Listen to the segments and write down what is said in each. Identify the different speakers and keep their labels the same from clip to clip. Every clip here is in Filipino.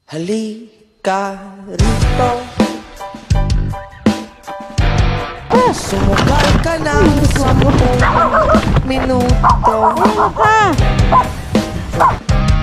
Speaker 1: Halika rito, sumugal ka ng 10 minuto.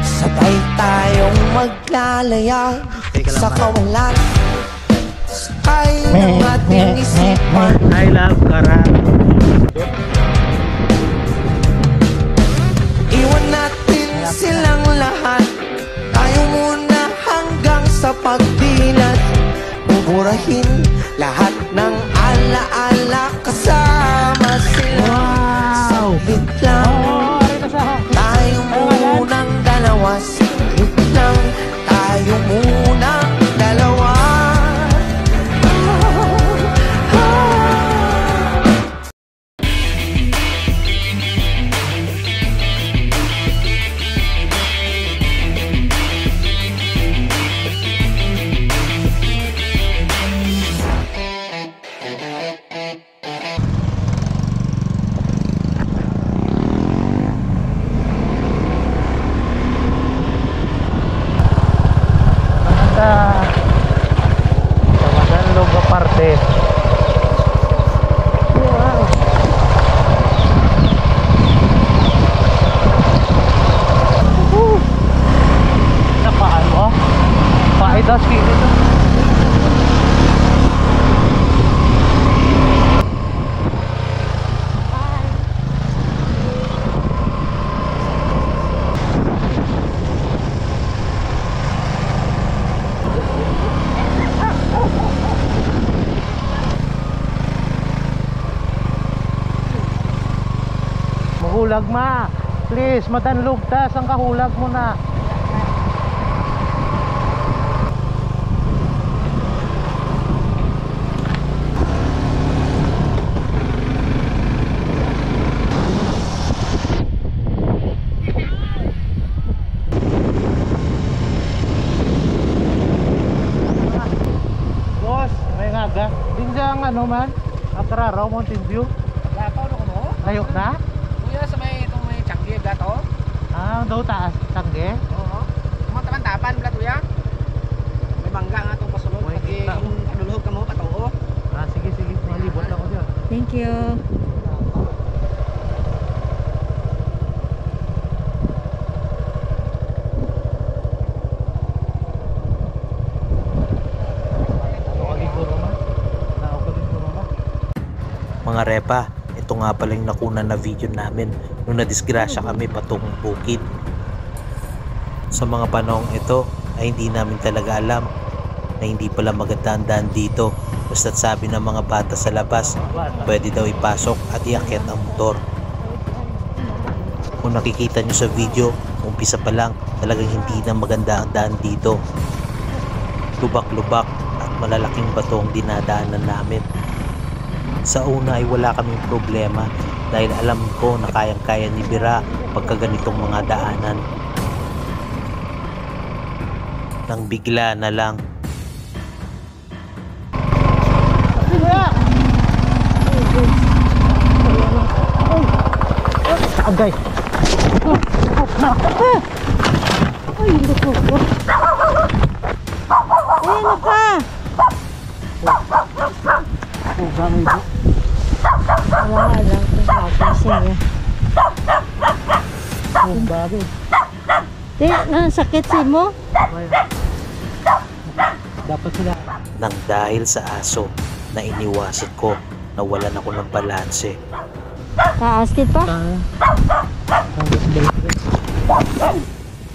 Speaker 1: Sabay tayong maglalayag sa kawalan, sakay ng ating isipan.
Speaker 2: I love karate.
Speaker 1: Iwan natin silang lahat, tayo muna hanggang sa pagdilat. Buburahin lahat ng alaala, kasama sila. Saglit lang, tayo munang dalawa. Saglit lang, tayo munang dalawa.
Speaker 2: Sa Maganlog aparte. Napaan mo? Paidas kilo ito. Mahulag ma, please, matanlog tas ang kahulag mo na. Boss, may ngaga. Dinjang ano man, Atraraw, Mountain View.
Speaker 3: Gato ano ko mo?
Speaker 2: Layo na?
Speaker 3: Kuya sa may itong may tiyangge gato.
Speaker 2: Ah, daw taas, tangge.
Speaker 3: Oo. Tapan pala kuya. May mangga nga itong pasulod.
Speaker 2: Uy,
Speaker 3: Pag
Speaker 2: kita.
Speaker 3: anulhog ka mo patuo.
Speaker 2: Ah, sige, sige. Malibot ako dyan.
Speaker 4: Thank you.
Speaker 5: Mga repa, ito nga pala yung nakunan na video namin nung nadisgrasya kami patungong bukid. Sa mga panahong ito ay hindi namin talaga alam na hindi pala maganda ang daan dito. Basta't sabi ng mga bata sa labas, pwede daw ipasok at iakyat ang motor. Kung nakikita nyo sa video, umpisa pa lang talagang hindi na maganda ang daan dito. Lubak-lubak at malalaking bato ang dinadaanan namin. Sa una ay wala kaming problema dahil alam ko na kayang-kaya ni Bira pagka ganitong mga daanan. Nang bigla na lang,
Speaker 2: agay.
Speaker 4: Ay, hindi ko. Ayun ka.
Speaker 2: Oh, gamay po.
Speaker 4: Wala lang kung kakasing eh.
Speaker 2: Oh, bagay.
Speaker 4: Di, nasakit si mo?
Speaker 2: Dapat sila.
Speaker 5: nang dahil sa aso na iniwasan ko, nawalan ako ng balanse.
Speaker 4: Taas din pa?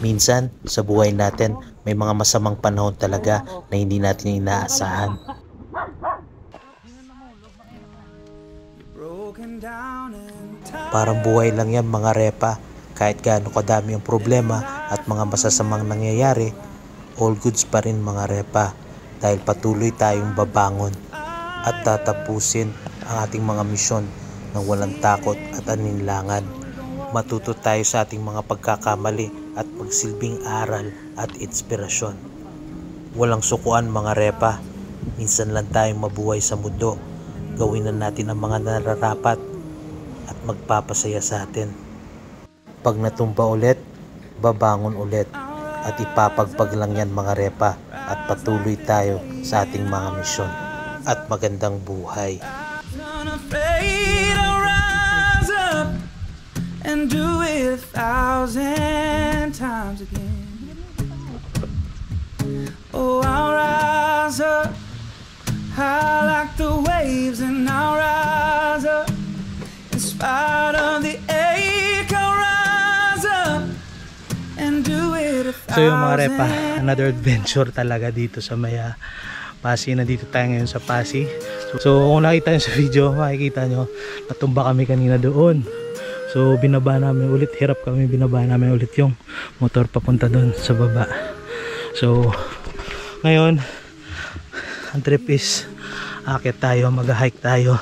Speaker 5: Minsan sa buhay natin may mga masamang panahon talaga na hindi natin inaasahan. Parang buhay lang yan mga repa. Kahit gaano kadami ang problema at mga masasamang nangyayari, all goods pa rin mga repa. Dahil patuloy tayong babangon at tatapusin ang ating mga misyon ng walang takot at aninlangan. Matuto tayo sa ating mga pagkakamali at magsilbing aral at inspirasyon. Walang sukuan mga repa. Minsan lang tayong mabuhay sa mundo. Gawin na natin ang mga nararapat at magpapasaya sa atin. Pag natumba ulit, babangon ulit. At ipapagpag lang yan mga repa at patuloy tayo sa ating mga misyon. At magandang buhay.
Speaker 6: Unafraid, I'll rise up and do it 1,000 times again. Oh, I'll rise up high like the waves, and I'll rise up in spite of the ache. I'll rise up and do it 1,000.
Speaker 2: So yung mga repa, another adventure talaga dito sa Maya Pasig. Nandito tayo ngayon sa Pasig. So kung nakita nyo sa video, makikita nyo natumba kami kanina doon. So binaba namin ulit, hirap kami, binaba namin ulit yung motor papunta doon sa baba. So ngayon ang trip is akit tayo, mag-hike tayo.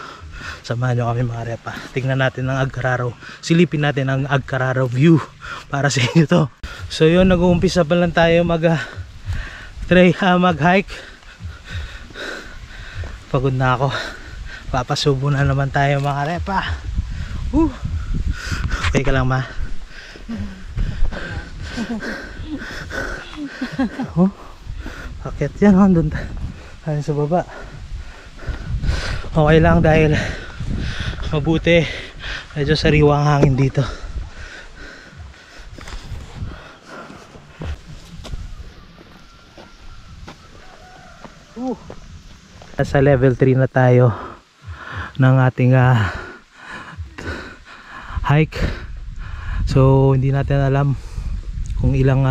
Speaker 2: Samahan nyo kami mga repa. Tingnan natin ang Agcararo, silipin natin ang Agcararo view para sa inyo to. So yun, nag-uumpisa pa lang tayo mag-hike. Pagod na ako, papasubo na naman tayo mga repa. Okay ka lang ma? Oh, akit yan, doon tayo sa baba. Okay lang dahil mabuti medyo sariwa ang hangin dito. Sa level 3 na tayo ng ating hike. So hindi natin alam kung ilang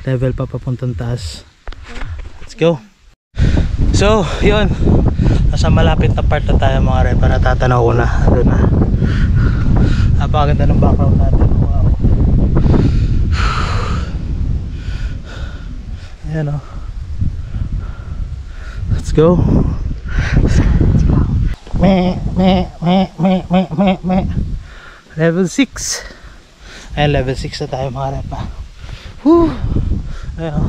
Speaker 2: level pa papuntang taas. Let's go. So yun, nasa malapit na part na tayo mga repa. Natatanaw ko na doon na. Napakaganda ng background natin. Wow. Ayan o. Let's go. Level 6. Ayan, level 6 na tayo mga repa. Ayan,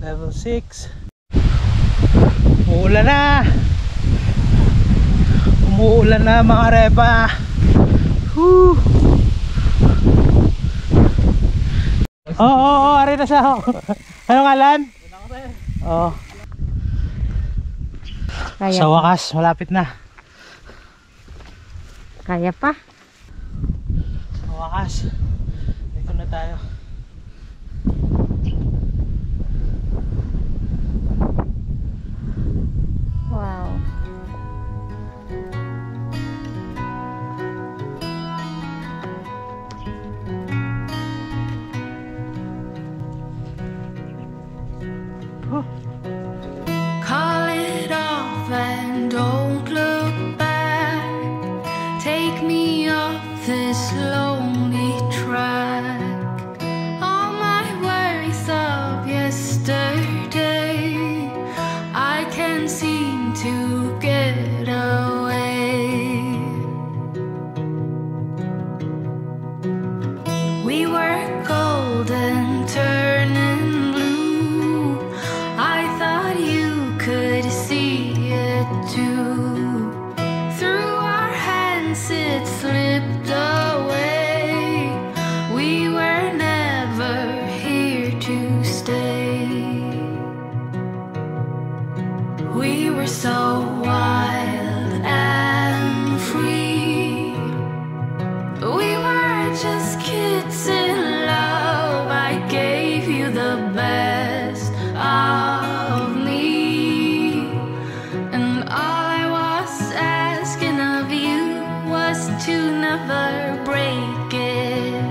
Speaker 2: level 6. Umuulan na. Umuulan na mga repa. Oo, ari na siya. Anong ngalan? Oo.
Speaker 4: Kaya
Speaker 2: Sa wakas, malapit na.
Speaker 4: Kaya pa?
Speaker 2: Sa wakas, dito na tayo.
Speaker 4: Wow.
Speaker 6: Call it off and don't look back. Take me off this lonely track. All my worries of yesterday, I can't seem to get away. We were golden turning blue. I thought you could see it too. Through our hands it slipped away. We were never here to stay. We were so wild and free. We were just kids in love. I gave you the best of me, and all I was asking of you was to never break it.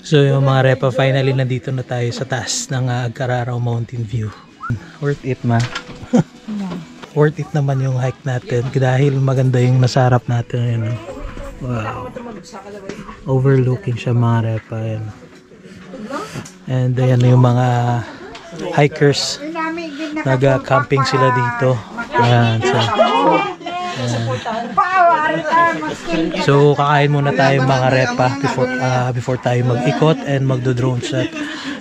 Speaker 2: So yung mga repa, finally nandito na tayo sa taas ng Agcararo Mountain View. Worth it ma? Worth it naman yung hike natin dahil maganda yung nasarap natin. Yun. Wow. Overlooking siya mga repa. Yun. And ayan yung mga hikers nag-camping sila dito. Ayan, so kakain muna tayo mga repa before tayo mag-ikot and magdo-drone shot.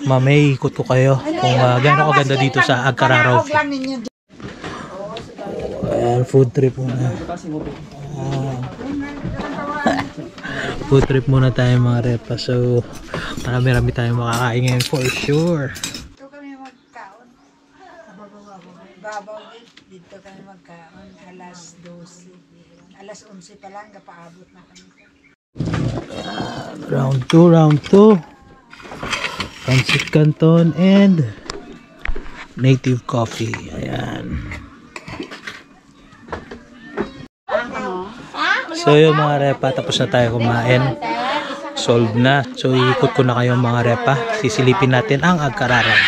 Speaker 2: Mamay ikot ko kayo kung gaano kaganda dito sa Agcararaw. Ayan, food trip muna. Food trip muna tayo mga repa. So marami-rami tayong makakain ngayon for sure.
Speaker 7: Dito kami magkaon. Babaw dito kami magkaon. Alas 12. Alas 11 pa lang, kapaabot na kami.
Speaker 2: Round 2. Pancit Canton and native coffee. Ayan. So yung mga repa, tapos na tayo kumain. Solved na. So iikot ko na kayo mga repa. Sisilipin natin ang Agcararaw.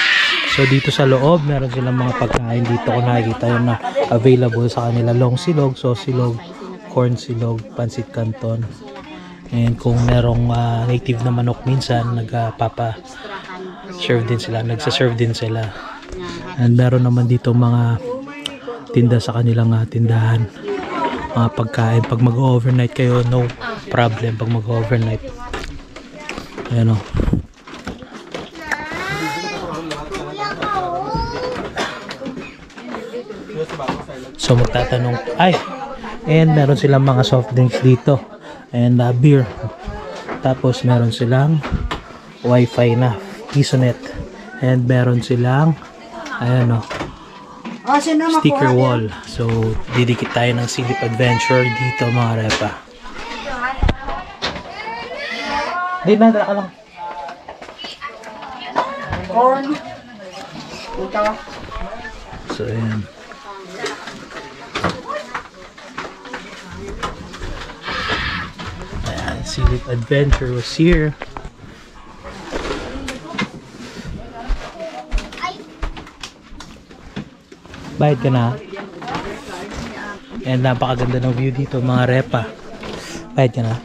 Speaker 2: So dito sa loob, meron silang mga pagkain. Dito ko nakikita yung na available sa kanila. Long silog, sausilog, corn silog, pancit canton. And kung merong native na manok minsan, nagsaserve din sila. And meron naman dito mga tinda sa kanilang tindahan. Mga pagkain. Pag mag-overnight kayo, no problem pag mag-overnight. Ayan o. So magtatanong, and meron silang mga soft drinks dito and beer. Tapos meron silang wifi na Pisonet and meron silang ayan o, sticker wall. So didikit tayo ng Silip Adventure dito mga repa. Di na, dala ka lang. So ayan. Silip Adventure was here. Bayad ka na. And napakaganda ng view dito mga repa. Bayad ka na.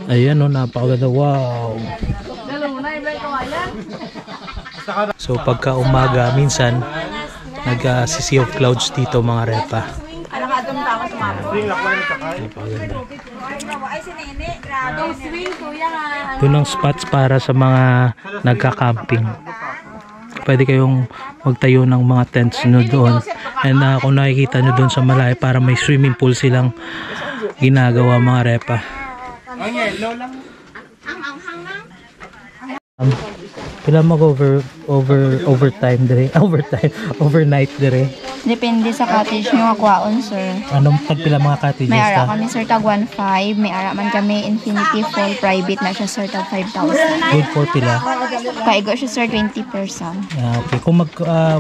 Speaker 2: Ayan o, napakaganda. Wow. So pagka umaga minsan nag-sea of clouds dito mga repa. Doon ang spots para sa mga nagka-camping. Pwede kayong magtayo ng mga tents nyo doon. And kung nakikita nyo doon sa malayo, para may swimming pool silang ginagawa mga repa. Pila overnight dire.
Speaker 4: Depende sa cottage nyo akwaon, sir.
Speaker 2: Anong tagpila mga cottages
Speaker 4: May ara
Speaker 2: ta?
Speaker 4: kami, sir, tag 1.5. May ara man kami Infinity Fall Private na siya, sir, tag 5,000.
Speaker 2: Good for pila.
Speaker 4: Kaigo siya, sir, 20 person.
Speaker 2: Okay, kung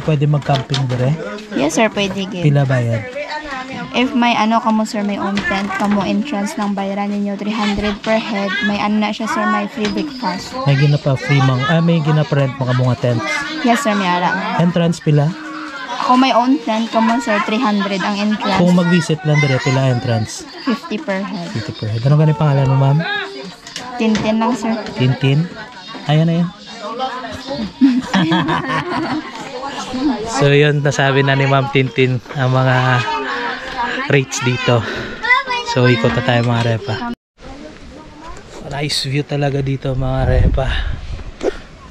Speaker 2: pwede mag-camping dire,
Speaker 4: Yes, sir, pwede gid.
Speaker 2: pila bayad?
Speaker 4: If may kamo, sir, may own tent kamo, entrance ng bayaran ninyo 300 per head. May na siya, sir, may free breakfast.
Speaker 2: May ginapa-free may ginapa-rent mga tents.
Speaker 4: Yes, sir, may ara.
Speaker 2: Entrance pila?
Speaker 4: Kung may own tent kamo, sir, 300 ang entrance.
Speaker 2: Kung mag-visit lang dire, pila entrance?
Speaker 4: 50 per head.
Speaker 2: 50 per head. Anong ganun pangalan mo, ma'am?
Speaker 4: Tintin lang, sir.
Speaker 2: Tintin? Ayan na yan. So yun, nasabi na ni Ma'am Tintin ang mga rates dito. So ikot na tayo mga repa. Nice view talaga dito mga repa.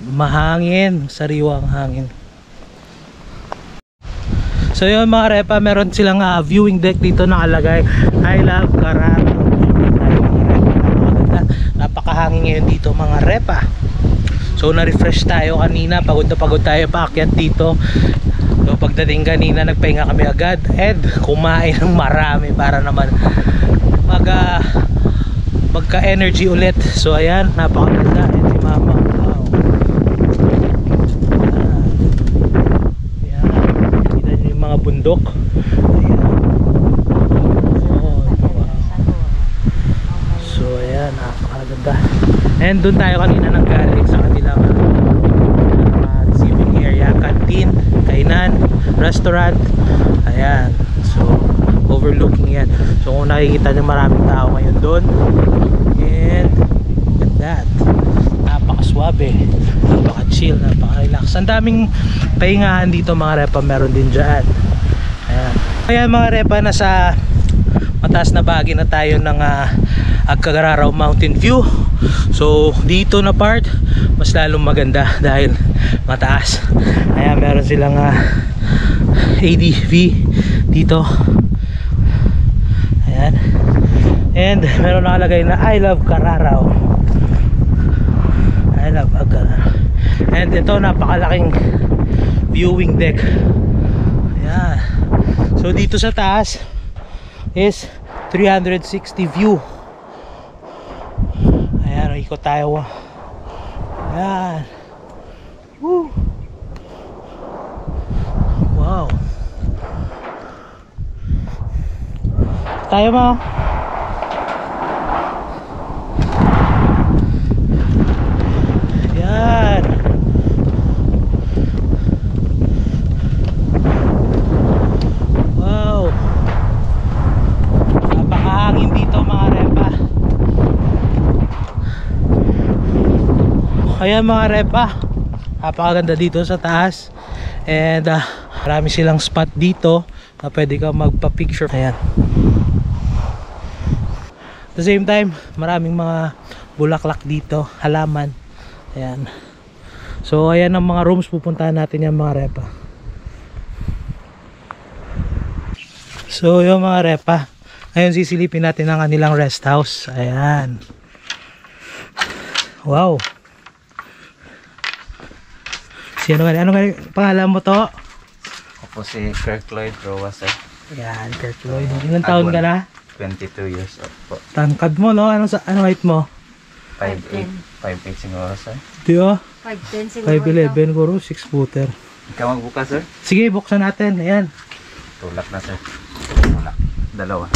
Speaker 2: Mahangin, sariwang hangin. So yun mga repa, meron silang viewing deck dito nakalagay, I love Cararaw. Napakahangin ngayon dito mga repa. So na-refresh tayo kanina, pagod na pagod tayo paakyat dito. So pagdating kanina nagpahinga kami agad and kumain ng marami para naman magka-energy ulit. So ayan, napakaganda. And si mama, wow. Ayan, kita nyo yung mga bundok. Ayan. Oh, wow. So ayan, napakaganda. And doon tayo kanina nanggaling sa kanilang receiving area, canteen, kainan, restaurant. Ayan. So overlooking yan. So kung nakikita nyo, maraming tao ngayon doon. And look at that, napaka-swabe, napaka-chill, napaka-relax. Ang daming pahingahan dito mga repa, meron din dyan. Ayan mga repa, nasa mataas na bahagi na tayo ng Agcararao Mountain View. So dito na part mas lalong maganda dahil mataas. Ayan, meron silang ADV dito. Ayan. And meron nakalagay na I love Cararao. I love Agcararao. And ito, napakalaking viewing deck. Ayan. So dito sa taas is 360 view. Ayan, ikot tayo. Ayan. Woo. Wow. Tayo mo. Ayan. Wow. Napakahangin dito mga repa. Ayan mga repa, napakaganda dito sa taas. And marami silang spot dito na pwede ka magpa-picture. Ayan. At the same time, maraming mga bulaklak dito, halaman. Ayan. So ayan ang mga rooms, pupuntahan natin yan mga repa. So yung mga repa, ngayon sisilipin natin ang kanilang rest house. Ayan. Wow. Ano nga pangalan mo to?
Speaker 8: Ako si Kirk Lloyd Roa, sir.
Speaker 2: Yan, Kirk Lloyd. Ilang taon ka na?
Speaker 8: 22 years old po.
Speaker 2: Tangkad mo, no? Ano height mo?
Speaker 8: 5'8", 5'8 siguro, sir.
Speaker 2: Diyo?
Speaker 7: 5'10 siguro.
Speaker 2: 5'11", guro, 6 footer.
Speaker 8: Ikaw magbukas, sir?
Speaker 2: Sige, buksan natin. Ayan.
Speaker 8: Tulak na, sir. Tulak. Dalawa.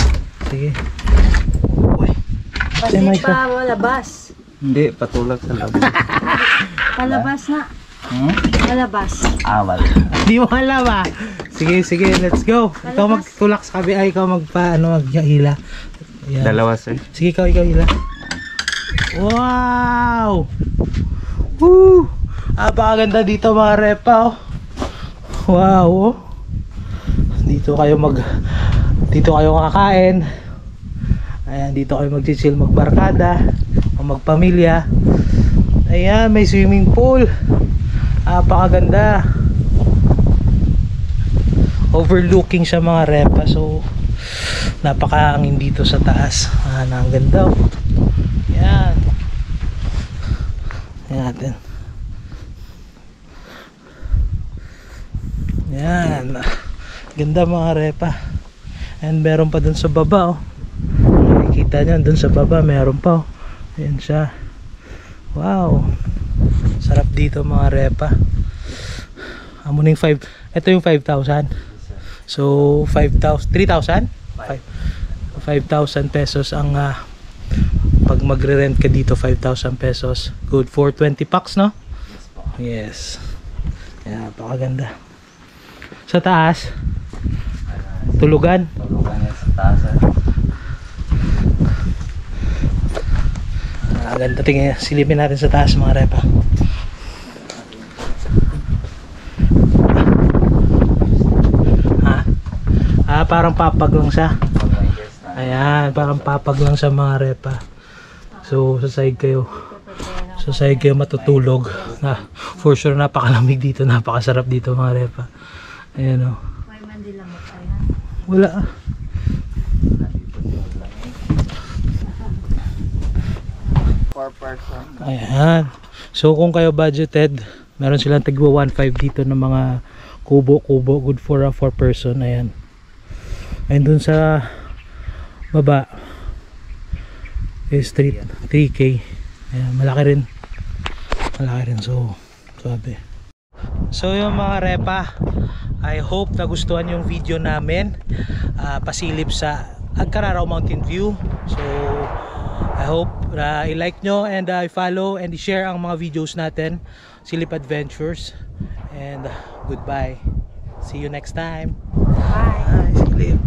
Speaker 2: Sige.
Speaker 7: Kasi pa malabas.
Speaker 8: Hindi, patulak sa labas.
Speaker 7: Palabas na. Malabas.
Speaker 8: Awal.
Speaker 2: Di mo alam ah. Sige, let's go. Ikaw magtulak sa kabi, ikaw maghila. Ayan.
Speaker 8: Dalawa, sir.
Speaker 2: Sige, ikaw hila. Wow! Woo! Napakaganda dito mga repa, oh. Wow, oh. Dito kayo kakain. Ayan, dito kayo mag-chill, magbarkada o magpamilya. Ayan, may swimming pool. Napakaganda. Overlooking siya mga repa. So napakahangin dito sa taas. Ang ganda, oh. Yan. Yan natin. Yan. Ganda mga repa. And meron pa dun sa baba, oh. Nakikita nyo dun sa baba meron pa, oh. Ayan siya. Wow. Sarap dito mga repa. Amuning 5. Ito yung 5,000. So 5,000, 3,000? 5,000 pesos ang pag magre-rent ka dito, 5,000 pesos. Good for 20 packs, no? Yes. Yan, napakaganda. Sa taas, tulugan.
Speaker 8: Tulugan yan sa taas, sir.
Speaker 2: Ganda, tingin, silipin natin sa taas mga repa. Parang papag lang siya. Ayan, parang papag lang siya mga repa. So sa side kayo matutulog. For sure napakalamig dito, napakasarap dito mga repa. Ayan, oh. Wala. Ayan. So kung kayo budgeted, meron silang tigwa 1.5 dito ng mga kubo-kubo, good for a 4 person. Ayan. And dun sa baba is 3K. Ayan, malaki rin. So sabi. So yung mga repa, I hope nagustuhan yung video namin, pasilip sa Agcararao Mountain View. So I hope i-like nyo and i-follow and i-share ang mga videos natin, Silip Adventures. And goodbye. See you next time. Bye. Silip.